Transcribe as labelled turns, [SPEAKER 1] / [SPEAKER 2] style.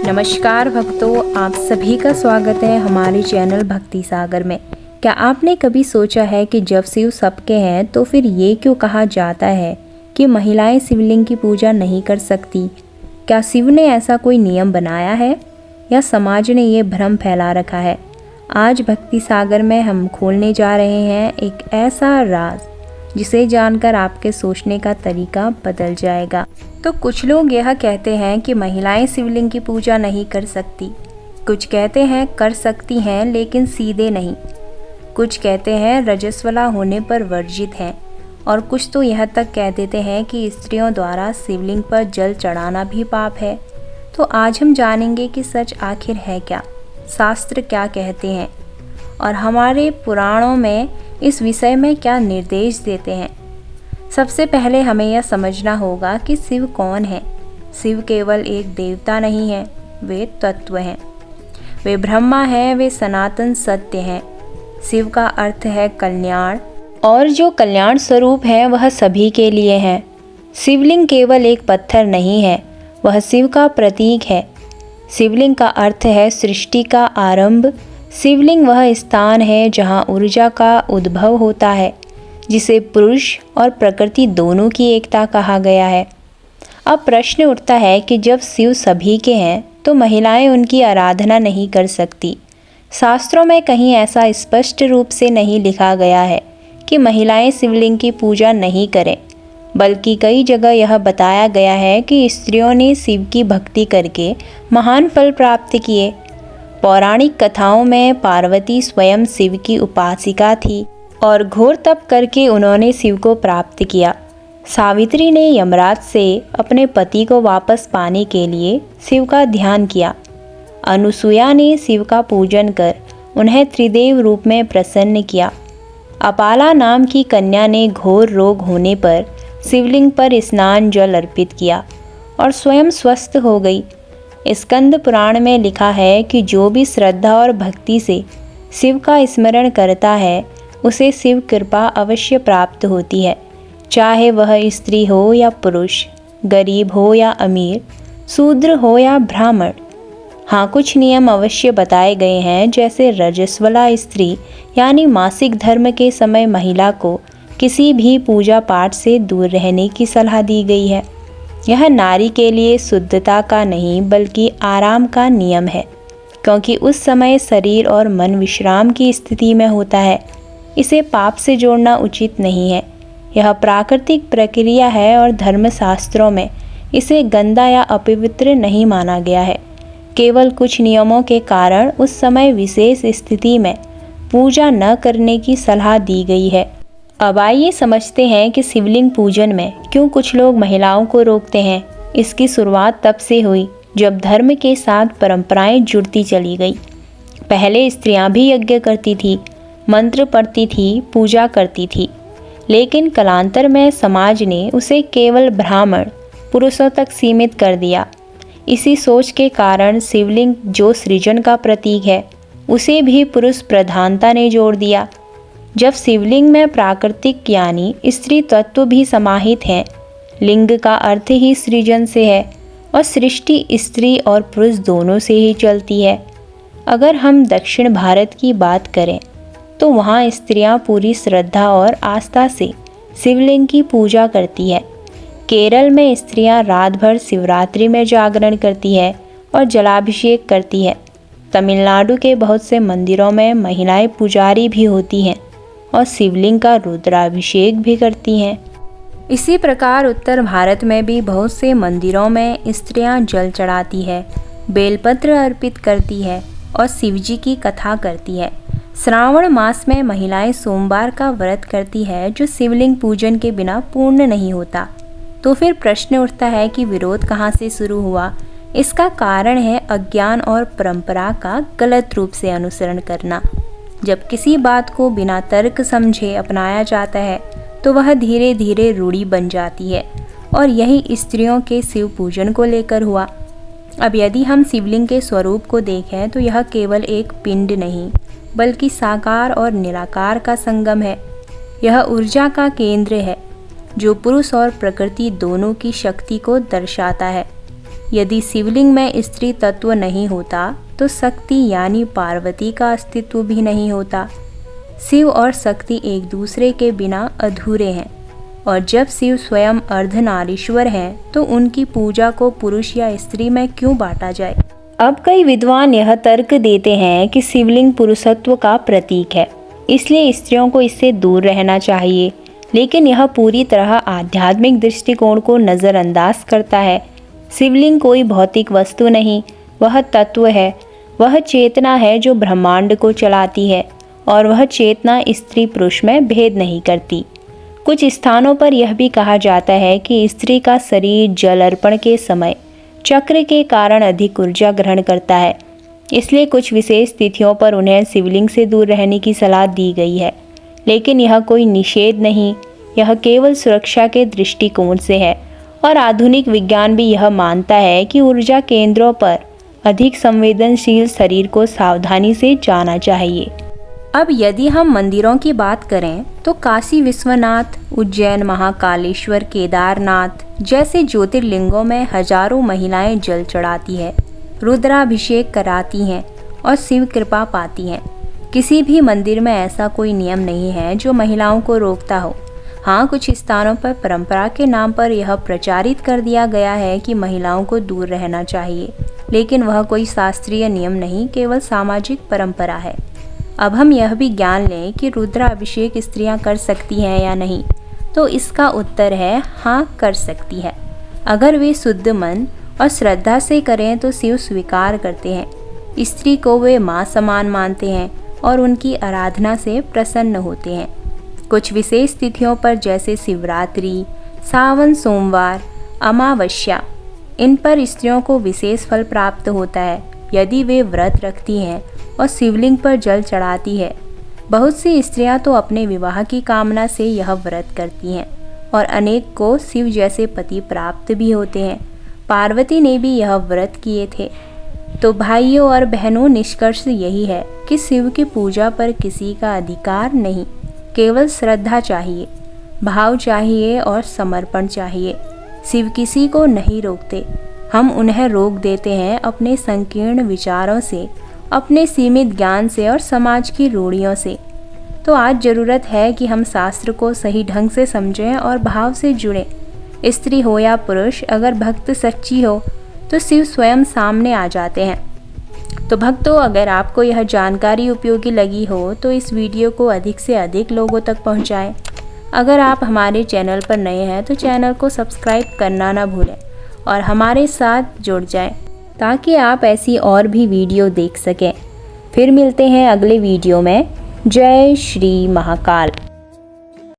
[SPEAKER 1] नमस्कार भक्तों, आप सभी का स्वागत है हमारे चैनल भक्ति सागर में। क्या आपने कभी सोचा है कि जब शिव सबके हैं तो फिर ये क्यों कहा जाता है कि महिलाएं शिवलिंग की पूजा नहीं कर सकती? क्या शिव ने ऐसा कोई नियम बनाया है या समाज ने ये भ्रम फैला रखा है? आज भक्ति सागर में हम खोलने जा रहे हैं एक ऐसा राज जिसे जानकर आपके सोचने का तरीका बदल जाएगा। तो कुछ लोग यह कहते हैं कि महिलाएं शिवलिंग की पूजा नहीं कर सकती, कुछ कहते हैं कर सकती हैं लेकिन सीधे नहीं, कुछ कहते हैं रजस्वला होने पर वर्जित हैं और कुछ तो यह तक कह देते हैं कि स्त्रियों द्वारा शिवलिंग पर जल चढ़ाना भी पाप है। तो आज हम जानेंगे कि सच आखिर है क्या, शास्त्र क्या कहते हैं और हमारे पुराणों में इस विषय में क्या निर्देश देते हैं। सबसे पहले हमें यह समझना होगा कि शिव कौन है। शिव केवल एक देवता नहीं है, वे तत्व हैं, वे ब्रह्मा हैं, वे सनातन सत्य हैं। शिव का अर्थ है कल्याण, और जो कल्याण स्वरूप है वह सभी के लिए है। शिवलिंग केवल एक पत्थर नहीं है, वह शिव का प्रतीक है। शिवलिंग का अर्थ है सृष्टि का आरंभ। शिवलिंग वह स्थान है जहाँ ऊर्जा का उद्भव होता है, जिसे पुरुष और प्रकृति दोनों की एकता कहा गया है। अब प्रश्न उठता है कि जब शिव सभी के हैं तो महिलाएं उनकी आराधना नहीं कर सकती। शास्त्रों में कहीं ऐसा स्पष्ट रूप से नहीं लिखा गया है कि महिलाएं शिवलिंग की पूजा नहीं करें, बल्कि कई जगह यह बताया गया है कि स्त्रियों ने शिव की भक्ति करके महान फल प्राप्त किए। पौराणिक कथाओं में पार्वती स्वयं शिव की उपासिका थी और घोर तप करके उन्होंने शिव को प्राप्त किया। सावित्री ने यमराज से अपने पति को वापस पाने के लिए शिव का ध्यान किया। अनुसुया ने शिव का पूजन कर उन्हें त्रिदेव रूप में प्रसन्न किया। अपाला नाम की कन्या ने घोर रोग होने पर शिवलिंग पर स्नान जल अर्पित किया और स्वयं स्वस्थ हो गई। स्कंद पुराण में लिखा है कि जो भी श्रद्धा और भक्ति से शिव का स्मरण करता है उसे शिव कृपा अवश्य प्राप्त होती है, चाहे वह स्त्री हो या पुरुष, गरीब हो या अमीर, शूद्र हो या ब्राह्मण। हाँ, कुछ नियम अवश्य बताए गए हैं, जैसे रजस्वला स्त्री यानी मासिक धर्म के समय महिला को किसी भी पूजा पाठ से दूर रहने की सलाह दी गई है। यह नारी के लिए शुद्धता का नहीं बल्कि आराम का नियम है, क्योंकि उस समय शरीर और मन विश्राम की स्थिति में होता है। इसे पाप से जोड़ना उचित नहीं है। यह प्राकृतिक प्रक्रिया है और धर्मशास्त्रों में इसे गंदा या अपवित्र नहीं माना गया है। केवल कुछ नियमों के कारण उस समय विशेष स्थिति में पूजा न करने की सलाह दी गई है। अब आइए समझते हैं कि शिवलिंग पूजन में क्यों कुछ लोग महिलाओं को रोकते हैं। इसकी शुरुआत तब से हुई जब धर्म के साथ परंपराएं जुड़ती चली गई। पहले स्त्रियां भी यज्ञ करती थी, मंत्र पढ़ती थी, पूजा करती थी, लेकिन कालांतर में समाज ने उसे केवल ब्राह्मण पुरुषों तक सीमित कर दिया। इसी सोच के कारण शिवलिंग, जो सृजन का प्रतीक है, उसे भी पुरुष प्रधानता ने जोड़ दिया। जब शिवलिंग में प्राकृतिक यानी स्त्री तत्व भी समाहित हैं, लिंग का अर्थ ही सृजन से है और सृष्टि स्त्री और पुरुष दोनों से ही चलती है। अगर हम दक्षिण भारत की बात करें तो वहाँ स्त्रियाँ पूरी श्रद्धा और आस्था से शिवलिंग की पूजा करती है। केरल में स्त्रियाँ रात भर शिवरात्रि में जागरण करती है और जलाभिषेक करती है। तमिलनाडु के बहुत से मंदिरों में महिलाएं पुजारी भी होती हैं और शिवलिंग का रुद्राभिषेक भी करती हैं। इसी प्रकार उत्तर भारत में भी बहुत से मंदिरों में स्त्रियां जल चढ़ाती है, बेलपत्र अर्पित करती है और शिवजी की कथा करती है। श्रावण मास में महिलाएं सोमवार का व्रत करती है, जो शिवलिंग पूजन के बिना पूर्ण नहीं होता। तो फिर प्रश्न उठता है कि विरोध कहाँ से शुरू हुआ? इसका कारण है अज्ञान और परंपरा का गलत रूप से अनुसरण करना। जब किसी बात को बिना तर्क समझे अपनाया जाता है तो वह धीरे धीरे रूढ़ी बन जाती है, और यही स्त्रियों के शिव पूजन को लेकर हुआ। अब यदि हम शिवलिंग के स्वरूप को देखें तो यह केवल एक पिंड नहीं बल्कि साकार और निराकार का संगम है। यह ऊर्जा का केंद्र है जो पुरुष और प्रकृति दोनों की शक्ति को दर्शाता है। यदि शिवलिंग में स्त्री तत्व नहीं होता तो शक्ति यानी पार्वती का अस्तित्व भी नहीं होता। शिव और शक्ति एक दूसरे के बिना अधूरे हैं, और जब शिव स्वयं अर्धनारीश्वर हैं तो उनकी पूजा को पुरुष या स्त्री में क्यों बांटा जाए। अब कई विद्वान यह तर्क देते हैं कि शिवलिंग पुरुषत्व का प्रतीक है, इसलिए स्त्रियों को इससे दूर रहना चाहिए, लेकिन यह पूरी तरह आध्यात्मिक दृष्टिकोण को नज़रअंदाज करता है। शिवलिंग कोई भौतिक वस्तु नहीं, वह तत्व है, वह चेतना है जो ब्रह्मांड को चलाती है, और वह चेतना स्त्री पुरुष में भेद नहीं करती। कुछ स्थानों पर यह भी कहा जाता है कि स्त्री का शरीर जल अर्पण के समय चक्र के कारण अधिक ऊर्जा ग्रहण करता है, इसलिए कुछ विशेष तिथियों पर उन्हें शिवलिंग से दूर रहने की सलाह दी गई है। लेकिन यह कोई निषेध नहीं, यह केवल सुरक्षा के दृष्टिकोण से है, और आधुनिक विज्ञान भी यह मानता है कि ऊर्जा केंद्रों पर अधिक संवेदनशील शरीर को सावधानी से जाना चाहिए। अब यदि हम मंदिरों की बात करें तो काशी विश्वनाथ, उज्जैन महाकालेश्वर, केदारनाथ जैसे ज्योतिर्लिंगों में हजारों महिलाएं जल चढ़ाती है, रुद्राभिषेक कराती हैं और शिव कृपा पाती हैं। किसी भी मंदिर में ऐसा कोई नियम नहीं है जो महिलाओं को रोकता हो। हाँ, कुछ स्थानों पर परंपरा के नाम पर यह प्रचारित कर दिया गया है कि महिलाओं को दूर रहना चाहिए, लेकिन वह कोई शास्त्रीय नियम नहीं, केवल सामाजिक परंपरा है। अब हम यह भी ज्ञान लें कि रुद्राभिषेक स्त्रियां कर सकती हैं या नहीं, तो इसका उत्तर है हाँ, कर सकती है। अगर वे शुद्ध मन और श्रद्धा से करें तो शिव स्वीकार करते हैं। स्त्री को वे माँ समान मानते हैं और उनकी आराधना से प्रसन्न होते हैं। कुछ विशेष तिथियों पर जैसे शिवरात्रि, सावन सोमवार, अमावस्या, इन पर स्त्रियों को विशेष फल प्राप्त होता है यदि वे व्रत रखती हैं और शिवलिंग पर जल चढ़ाती है। बहुत सी स्त्रियां तो अपने विवाह की कामना से यह व्रत करती हैं और अनेक को शिव जैसे पति प्राप्त भी होते हैं। पार्वती ने भी यह व्रत किए थे। तो भाइयों और बहनों, निष्कर्ष यही है कि शिव की पूजा पर किसी का अधिकार नहीं, केवल श्रद्धा चाहिए, भाव चाहिए और समर्पण चाहिए। शिव किसी को नहीं रोकते, हम उन्हें रोक देते हैं अपने संकीर्ण विचारों से, अपने सीमित ज्ञान से और समाज की रूढ़ियों से। तो आज ज़रूरत है कि हम शास्त्र को सही ढंग से समझें और भाव से जुड़ें। स्त्री हो या पुरुष, अगर भक्त सच्ची हो तो शिव स्वयं सामने आ जाते हैं। तो भक्तों, अगर आपको यह जानकारी उपयोगी लगी हो तो इस वीडियो को अधिक से अधिक लोगों तक पहुंचाएं। अगर आप हमारे चैनल पर नए हैं तो चैनल को सब्सक्राइब करना ना भूलें और हमारे साथ जुड़ जाएं ताकि आप ऐसी और भी वीडियो देख सकें। फिर मिलते हैं अगले वीडियो में। जय श्री महाकाल।